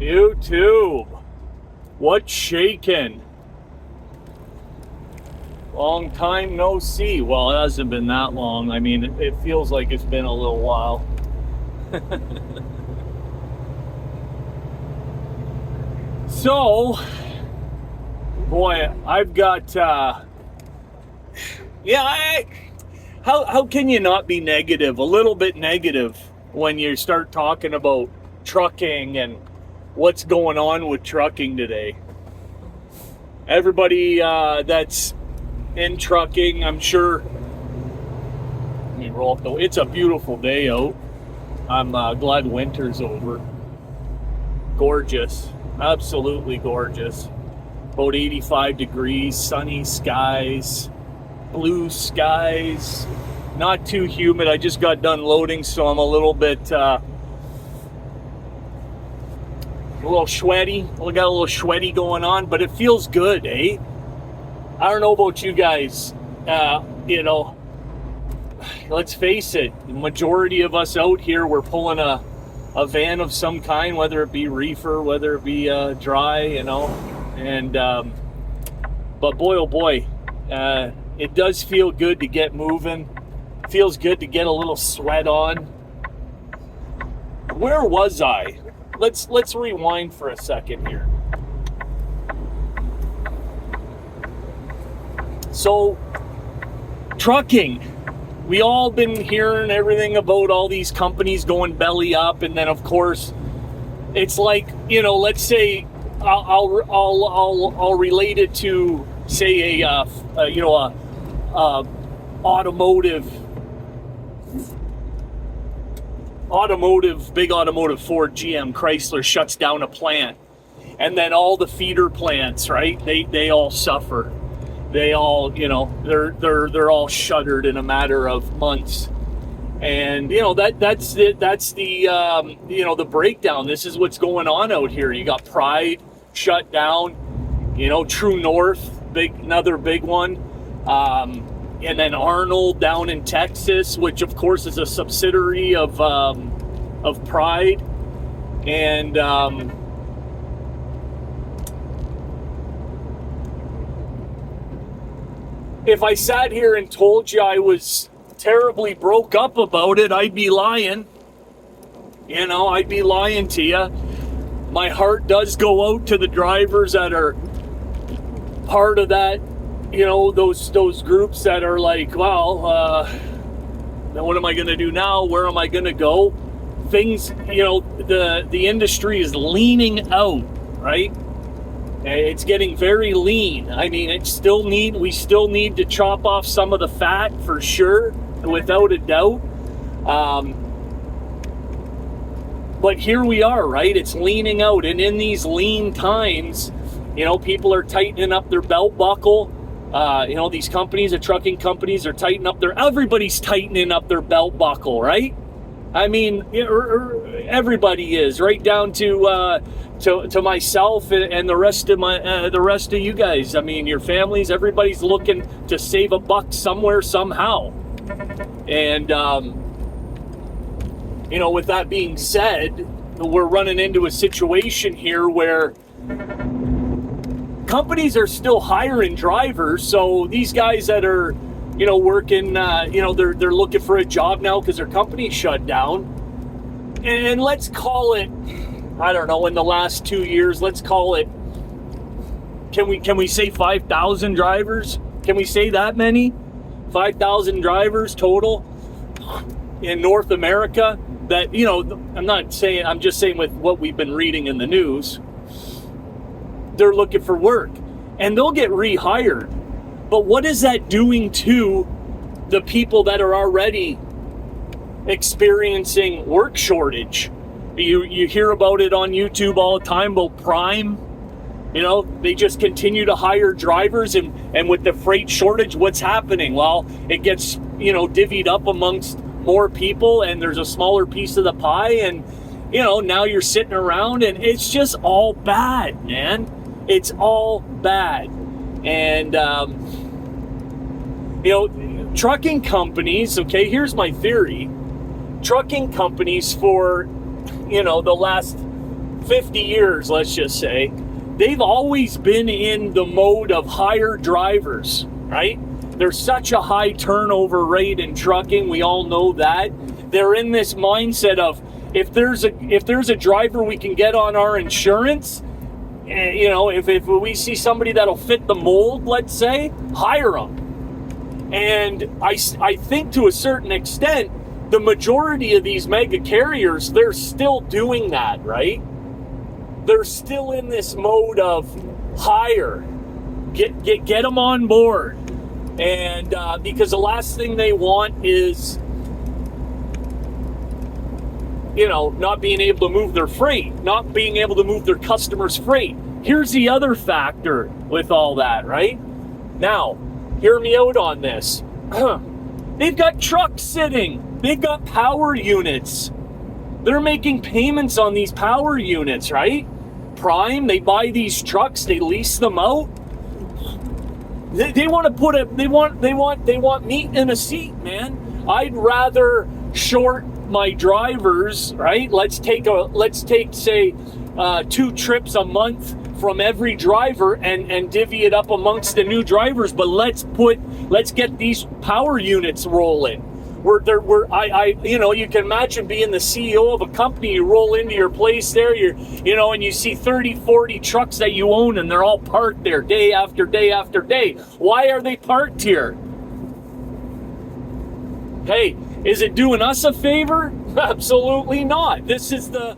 YouTube, what's shaking? Long time no see. Well, it hasn't been that long. I mean, it feels like it's been a little while. So, boy, I've got, how can you not be negative? A little bit negative when you start talking about trucking and what's going on with trucking today. Everybody that's in trucking, I'm sure. Let me roll up the. It's a beautiful day out. I'm glad winter's over. Gorgeous, absolutely gorgeous. About 85 degrees, sunny skies, blue skies. Not too humid. I just got done loading, so I'm a little bit. A little sweaty. We got a little sweaty going on, but it feels good, eh? I don't know about you guys. Let's face it, the majority of us out here, we're pulling a van of some kind, whether it be reefer, whether it be dry, and but boy, oh boy, it does feel good to get moving. Feels good to get a little sweat on. Where was I? Let's rewind for a second here. So, trucking. We all been hearing everything about all these companies going belly up, and then of course, it's like, let's say I'll relate it to, say, big automotive Ford, GM, Chrysler shuts down a plant, and then all the feeder plants, right? They all suffer. They all, they're all shuttered in a matter of months, and that's the breakdown. This is what's going on out here. You got Pride shut down, True North, another big one, and then Arnold down in Texas, which of course is a subsidiary of Pride, and if I sat here and told you I was terribly broke up about it, I'd be lying. I'd be lying to you. My heart does go out to the drivers that are part of that, those groups that are like, well, what am I going to do now? Where am I going to go? Things, the industry is leaning out, right? It's getting very lean. I mean, we still need to chop off some of the fat for sure, without a doubt. But here we are, right? It's leaning out, and in these lean times, people are tightening up their belt buckle. These companies, the trucking companies, are tightening up everybody's tightening up their belt buckle, right? I mean, everybody is, right down to myself and the rest of you guys. I mean, your families, everybody's looking to save a buck somewhere, somehow. And with that being said, we're running into a situation here where companies are still hiring drivers. So these guys that are working, they're looking for a job now because their company shut down. And let's call it, I don't know, in the last 2 years, let's call it, can we say 5,000 drivers? Can we say that many? 5,000 drivers total in North America that, I'm just saying with what we've been reading in the news, they're looking for work and they'll get rehired. But what is that doing to the people that are already experiencing work shortage? You hear about it on YouTube all the time about Prime. They just continue to hire drivers, and with the freight shortage, what's happening? Well, it gets, divvied up amongst more people, and there's a smaller piece of the pie, and, now you're sitting around, and it's just all bad, man. It's all bad. And, trucking companies, okay, here's my theory. Trucking companies for, the last 50 years, let's just say, they've always been in the mode of hire drivers, right? There's such a high turnover rate in trucking. We all know that. They're in this mindset of, if there's a driver we can get on our insurance, you know, if we see somebody that'll fit the mold, let's say, hire them. And I think to a certain extent, the majority of these mega carriers, they're still doing that, right? They're still in this mode of hire, get them on board. And because the last thing they want is, you know, not being able to move their freight, not being able to move their customers' freight. Here's the other factor with all that, right? Now, hear me out on this. They've got trucks sitting. They've got power units. They're making payments on these power units, right? Prime, they buy these trucks, they lease them out. They want to put they want meat in a seat, man. I'd rather short my drivers, right? Let's take say 2 trips a month from every driver and divvy it up amongst the new drivers, but let's get these power units rolling. You know, you can imagine being the CEO of a company. You roll into your place there, and you see 30, 40 trucks that you own, and they're all parked there day after day after day. Why are they parked here? Hey, is it doing us a favor? Absolutely not. This is the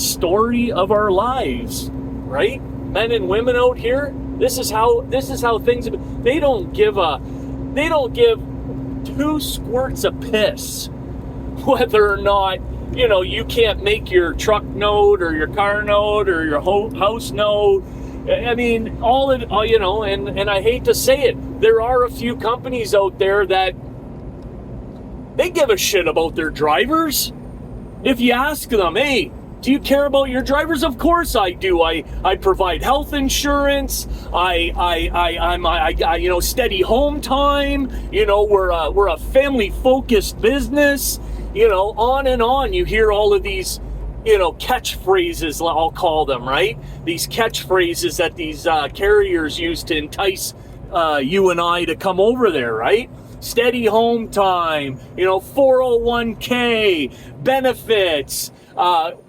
story of our lives, right? Men and women out here. This is how things have been. They don't give 2 squirts of piss whether or not, you know, you can't make your truck note or your car note or your house note. I mean, you know, and I hate to say it, there are a few companies out there that they give a shit about their drivers. If you ask them, hey, do you care about your drivers? Of course I do. I provide health insurance. I you know, steady home time. You know, we're a family focused business. You know, on and on. You hear all of these, you know, catchphrases, I'll call them, right? These catchphrases that these carriers use to entice you and I to come over there, right? Steady home time, you know, 401k, benefits,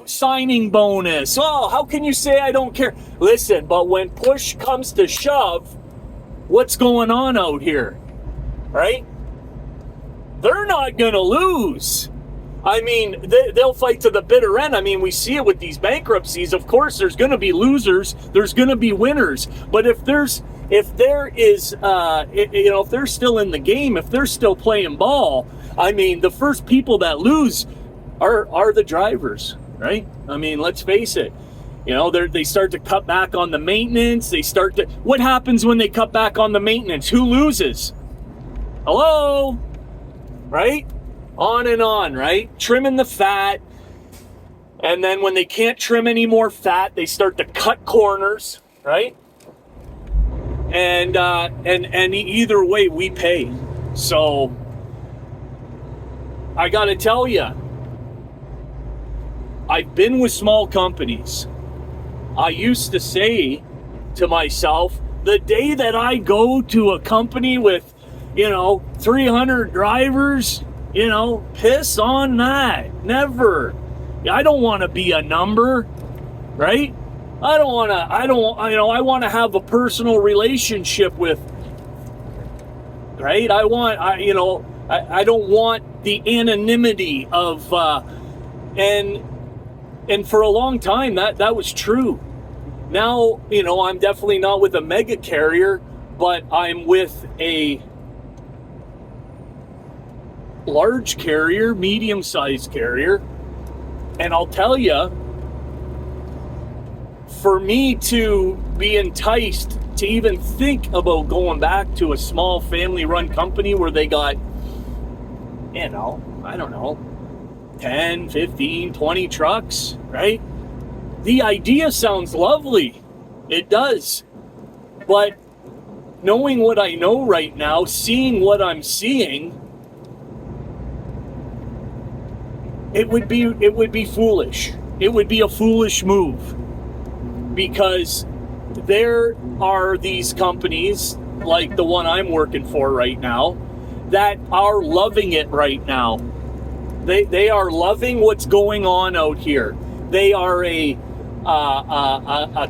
signing bonus. Oh, how can you say I don't care? Listen, but when push comes to shove, what's going on out here, right? They're not going to lose. I mean, they'll fight to the bitter end. I mean, we see it with these bankruptcies. Of course, there's going to be losers. There's going to be winners. But if they're still in the game, if they're still playing ball, I mean, the first people that lose are the drivers, right? I mean, let's face it. You know, they start to cut back on the maintenance. What happens when they cut back on the maintenance? Who loses? Hello? Right? On and on, right? Trimming the fat. And then when they can't trim any more fat, they start to cut corners, right? And either way, we pay. So I got to tell you, I've been with small companies. I used to say to myself, the day that I go to a company with, you know, 300 drivers, you know, piss on that. Never. I don't want to be a number, right? I want to have a personal relationship with, right? I don't want the anonymity of, and for a long time that was true. Now, you know, I'm definitely not with a mega carrier, but I'm with a large carrier, medium-sized carrier. And I'll tell you, for me to be enticed to even think about going back to a small family-run company where they got, you know, I don't know, 10, 15, 20 trucks, right? The idea sounds lovely. It does. But knowing what I know right now, seeing what I'm seeing, it would be foolish. It would be a foolish move, because there are these companies like the one I'm working for right now that are loving it right now. They are loving what's going on out here. They are a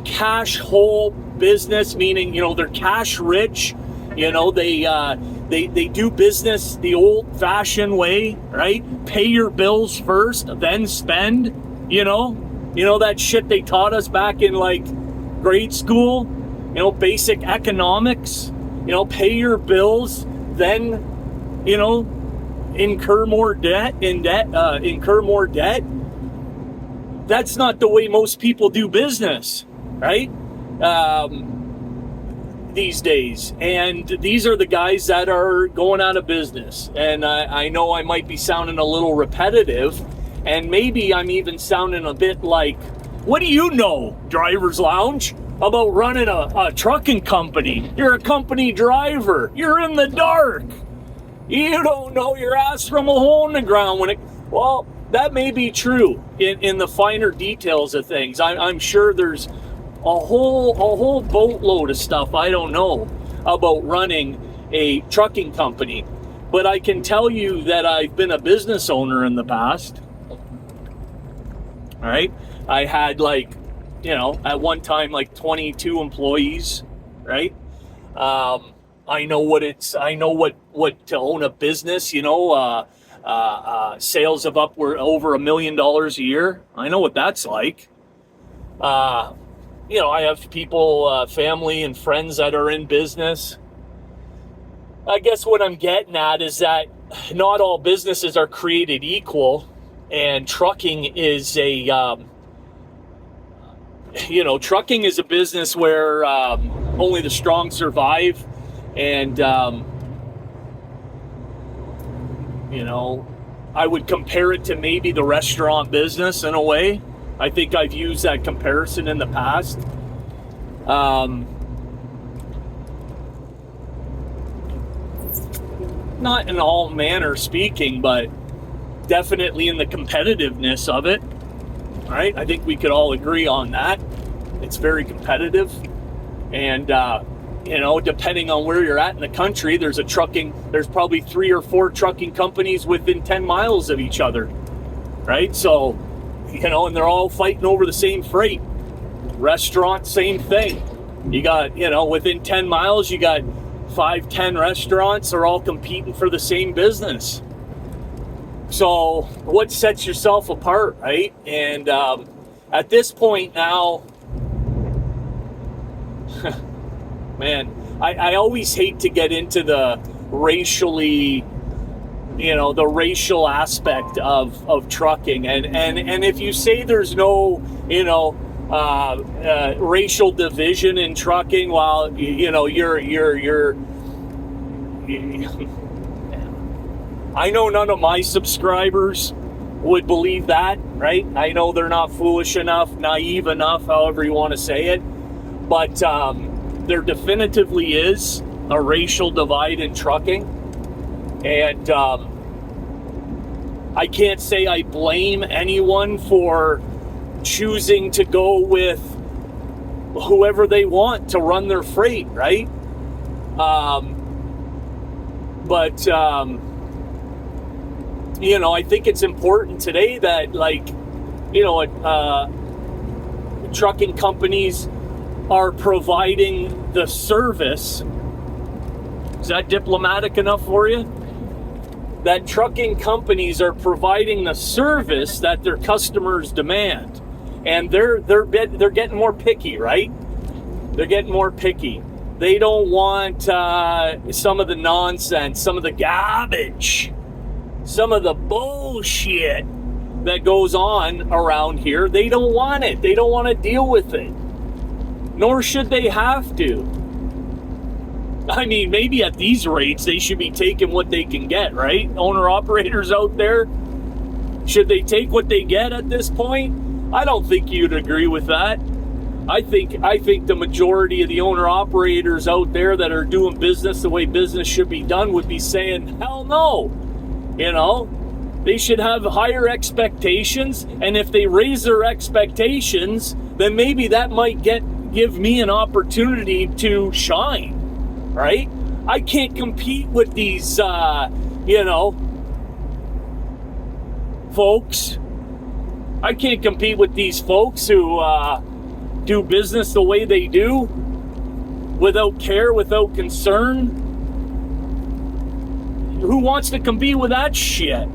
cash hole business, meaning, they're cash rich. They do business the old-fashioned way, right? Pay your bills first, then spend. That shit they taught us back in like grade school. Basic economics. Pay your bills, then incur more debt. That's not the way most people do business, right? These days. And these are the guys that are going out of business. And I know I might be sounding a little repetitive, and maybe I'm even sounding a bit like, what do you know, Driver's Lounge, about running a trucking company? You're a company driver. You're in the dark. You don't know your ass from a hole in the ground well, that may be true in the finer details of things. I'm sure there's a whole boatload of stuff I don't know about running a trucking company. But I can tell you that I've been a business owner in the past. All right. I had at one time, 22 employees, right? I know what to own a business, sales of over $1 million a year. I know what that's like. I have people, family and friends that are in business. I guess what I'm getting at is that not all businesses are created equal, and trucking is trucking is a business where only the strong survive. And, I would compare it to maybe the restaurant business in a way. I think I've used that comparison in the past. Not in all manner speaking, but definitely in the competitiveness of it. All right, I think we could all agree on that. It's very competitive, and depending on where you're at in the country, there's probably 3 or 4 trucking companies within 10 miles of each other, right? So, and they're all fighting over the same freight. Restaurant, same thing. You got, within 10 miles, you got 5-10 restaurants are all competing for the same business. So what sets yourself apart, right? And at this point now, man, I always hate to get into the racially, the racial aspect of trucking. And if you say there's no, racial division in trucking, while, you're I know none of my subscribers would believe that, right? I know they're not foolish enough, naive enough, however you want to say it. But there definitively is a racial divide in trucking. And I can't say I blame anyone for choosing to go with whoever they want to run their freight, right? But I think it's important today that, trucking companies are providing the service. Is that diplomatic enough for you? That trucking companies are providing the service that their customers demand, and they're getting more picky, right? They're getting more picky. They don't want some of the nonsense, some of the garbage, some of the bullshit that goes on around here. They don't want it. They don't want to deal with it. Nor should they have to. I mean, maybe at these rates, they should be taking what they can get, right? Owner-operators out there, should they take what they get at this point? I don't think you'd agree with that. I think the majority of the owner-operators out there that are doing business the way business should be done would be saying, hell no. They should have higher expectations, and if they raise their expectations, then maybe that might give me an opportunity to shine, right? I can't compete with these, folks. I can't compete with these folks who do business the way they do, without care, without concern. Who wants to compete with that shit?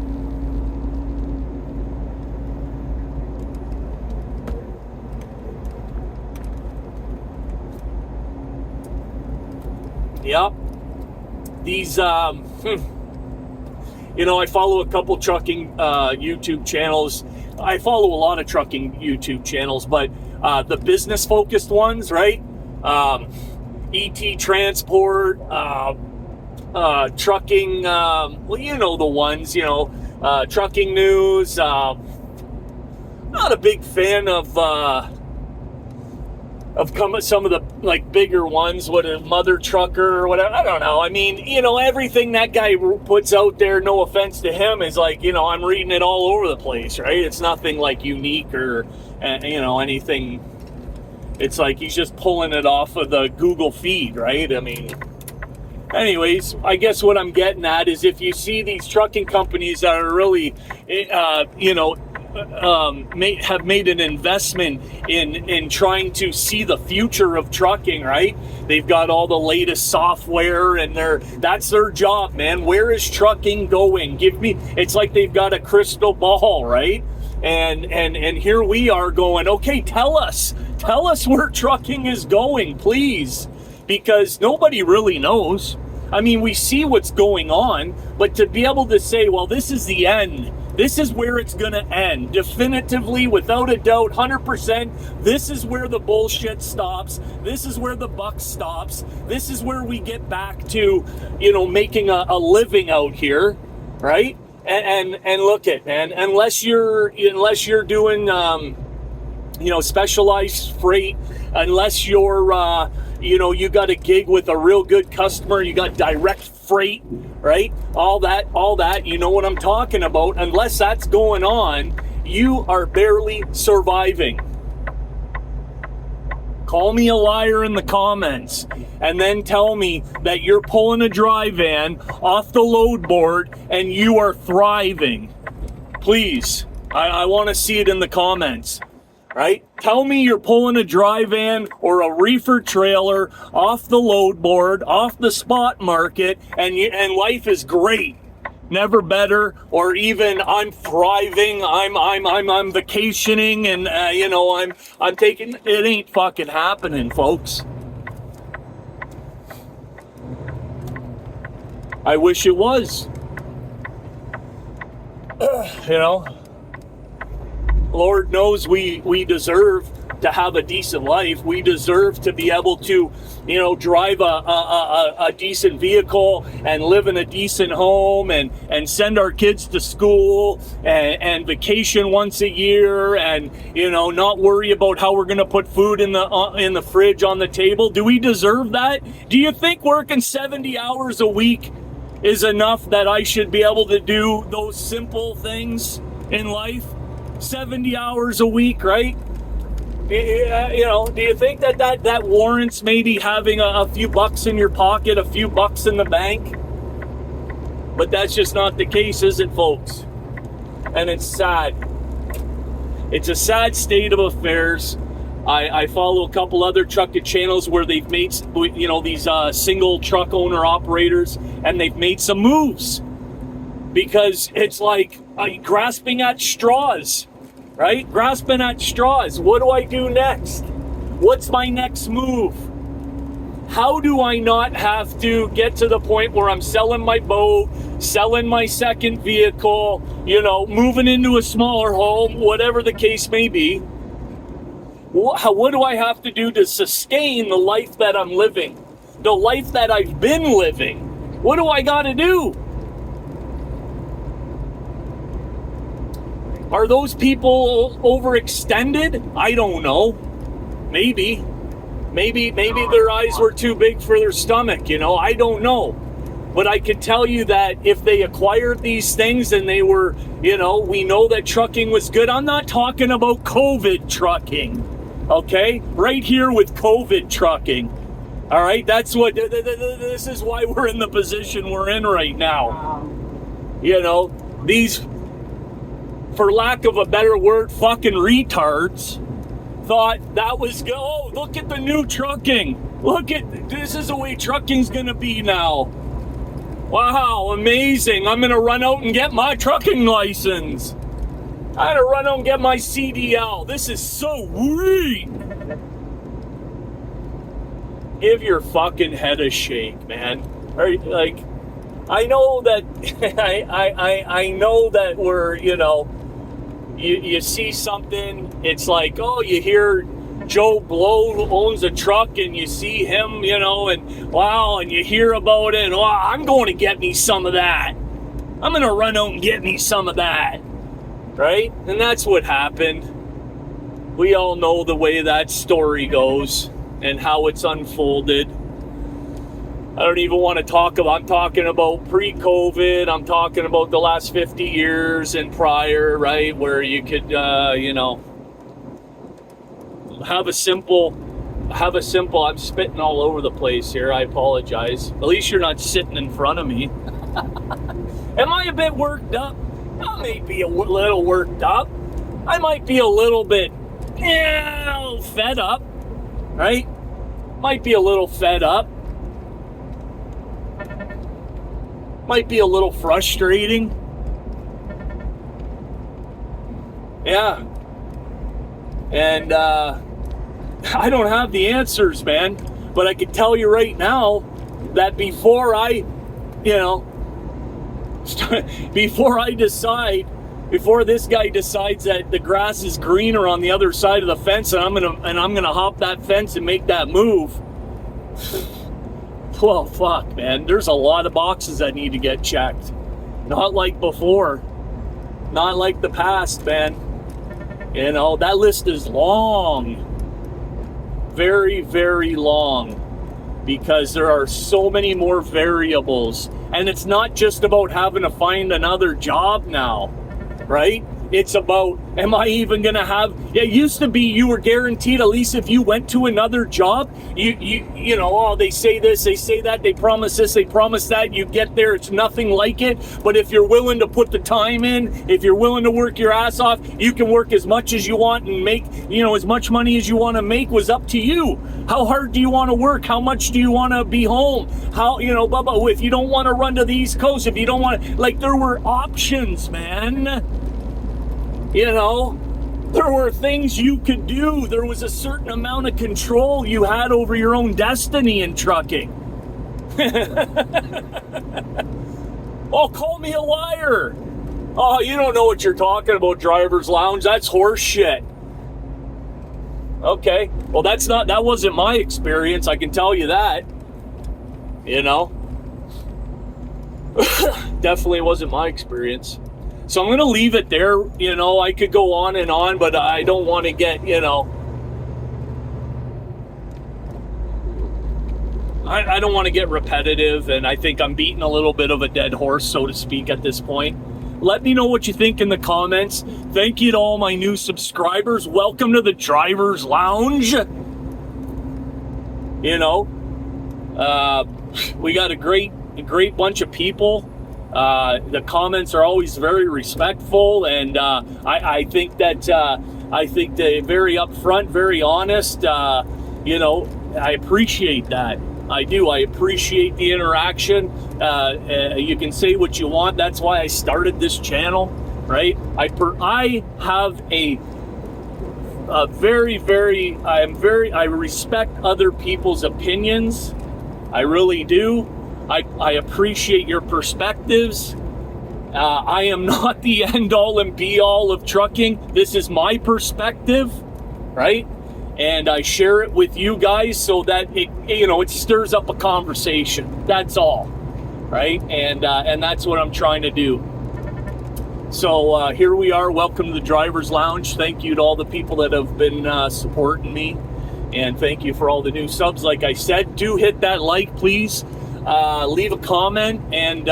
Yep. These, I follow a couple trucking YouTube channels. I follow a lot of trucking YouTube channels, but the business-focused ones, right? ET Transport, trucking, the ones, trucking news. Not a big fan of some of the like bigger ones, what a Mother Trucker or whatever. I don't know. I mean, everything that guy puts out there, no offense to him, is like, I'm reading it all over the place, right? It's nothing like unique or, anything. It's like he's just pulling it off of the Google feed, right? I mean, anyways, I guess what I'm getting at is if you see these trucking companies that are really, have made an investment in trying to see the future of trucking, right? They've got all the latest software and that's their job, man. Where is trucking going? It's like they've got a crystal ball, right? And here we are going, okay, tell us where trucking is going, please, because nobody really knows. I mean, we see what's going on, but to be able to say, well, this is the end, this is where it's going to end, definitively, without a doubt, 100%, this is where the bullshit stops, this is where the buck stops, this is where we get back to, making a living out here, right? And look at, man, unless you're doing, specialized freight, unless you're, you got a gig with a real good customer, you got direct freight, right? All that, you know what I'm talking about. Unless that's going on, you are barely surviving. Call me a liar in the comments, and then tell me that you're pulling a dry van off the load board and you are thriving. Please, I want to see it in the comments. Right? Tell me you're pulling a dry van or a reefer trailer off the load board, off the spot market, and life is great. Never better, or even I'm thriving, I'm vacationing, and I'm taking. It ain't fucking happening, folks. I wish it was. Lord knows we deserve to have a decent life. We deserve to be able to, drive a decent vehicle and live in a decent home and send our kids to school and vacation once a year and, not worry about how we're going to put food in the fridge on the table. Do we deserve that? Do you think working 70 hours a week is enough that I should be able to do those simple things in life? 70 hours a week, right? Do you think that warrants maybe having a few bucks in your pocket, a few bucks in the bank? But that's just not the case, is it, folks? And it's sad. It's a sad state of affairs. I follow a couple other trucking channels where they've made, these single truck owner operators, and they've made some moves. Because it's like grasping at straws, right? Grasping at straws. What do I do next? What's my next move? How do I not have to get to the point where I'm selling my boat, selling my second vehicle, moving into a smaller home, whatever the case may be? What do I have to do to sustain the life that I'm living? The life that I've been living? What do I got to do? Are those people overextended? I don't know. Maybe their eyes were too big for their stomach, I don't know. But I can tell you that if they acquired these things and they were, we know that trucking was good. I'm not talking about COVID trucking, okay? Right here with COVID trucking, all right? That's what, this is why we're in the position we're in right now. These, for lack of a better word, fucking retards thought that was good. Oh, look at the new trucking. This is the way trucking's gonna be now. Wow, amazing. I'm going to run out and get my trucking license. I got to run out and get my CDL. This is so sweet. Give your fucking head a shake, man. Like, I know that, I know that we're, you see something, it's like, oh, you hear Joe Blow owns a truck and you see him, and wow, and you hear about it, and oh, I'm going to get me some of that. I'm going to run out and get me some of that, right? And that's what happened. We all know the way that story goes and how it's unfolded. I don't even want to talk about, I'm talking about pre-COVID, I'm talking about the last 50 years and prior, right, where you could, have a simple, I'm spitting all over the place here, I apologize. At least you're not sitting in front of me. Am I a bit worked up? I may be a little worked up. I might be a little bit, fed up, right? Might be a little fed up. Might be a little frustrating. Yeah. And, I don't have the answers, man, but I can tell you right now that before this guy decides that the grass is greener on the other side of the fence and I'm gonna hop that fence and make that move. Well, fuck, man, there's a lot of boxes that need to get checked. Not like before, not like the past, man. That list is long. Very, very long, because there are so many more variables, and it's not just about having to find another job now, right? It's about, am I even gonna have, it used to be you were guaranteed, at least if you went to another job, oh, they say this, they say that, they promise this, they promise that, you get there, it's nothing like it. But if you're willing to put the time in, if you're willing to work your ass off, you can work as much as you want and make, as much money as you want to make. Was up to you. How hard do you want to work? How much do you want to be home? How, Bubba, if you don't want to run to the East Coast, if you don't want to, like, there were options, man. There were things you could do. There was a certain amount of control you had over your own destiny in trucking. Oh, call me a liar. Oh, you don't know what you're talking about, driver's lounge. That's horse shit. Okay. Well, that wasn't my experience. I can tell you that. Definitely wasn't my experience. So I'm going to leave it there. I could go on and on, but I don't want to get, I don't want to get repetitive, and I think I'm beating a little bit of a dead horse, so to speak, at this point. Let me know what you think in the comments. Thank you to all my new subscribers. Welcome to the Driver's Lounge. We got a great bunch of people. The comments are always very respectful, and I think they're very upfront, very honest. I appreciate that. I do. I appreciate the interaction. You can say what you want. That's why I started this channel, right? I have a I respect other people's opinions. I really do. I appreciate your perspectives. I am not the end all and be all of trucking. This is my perspective, right? And I share it with you guys so that it stirs up a conversation. That's all, right? And that's what I'm trying to do. So here we are. Welcome to the Driver's Lounge. Thank you to all the people that have been supporting me, and thank you for all the new subs. Like I said, do hit that like, please. leave a comment and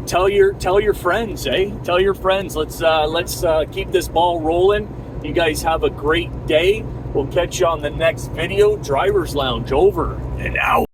tell your friends, Tell your friends. Let's keep this ball rolling. You guys have a great day. We'll catch you on the next video. Driver's Lounge over and out.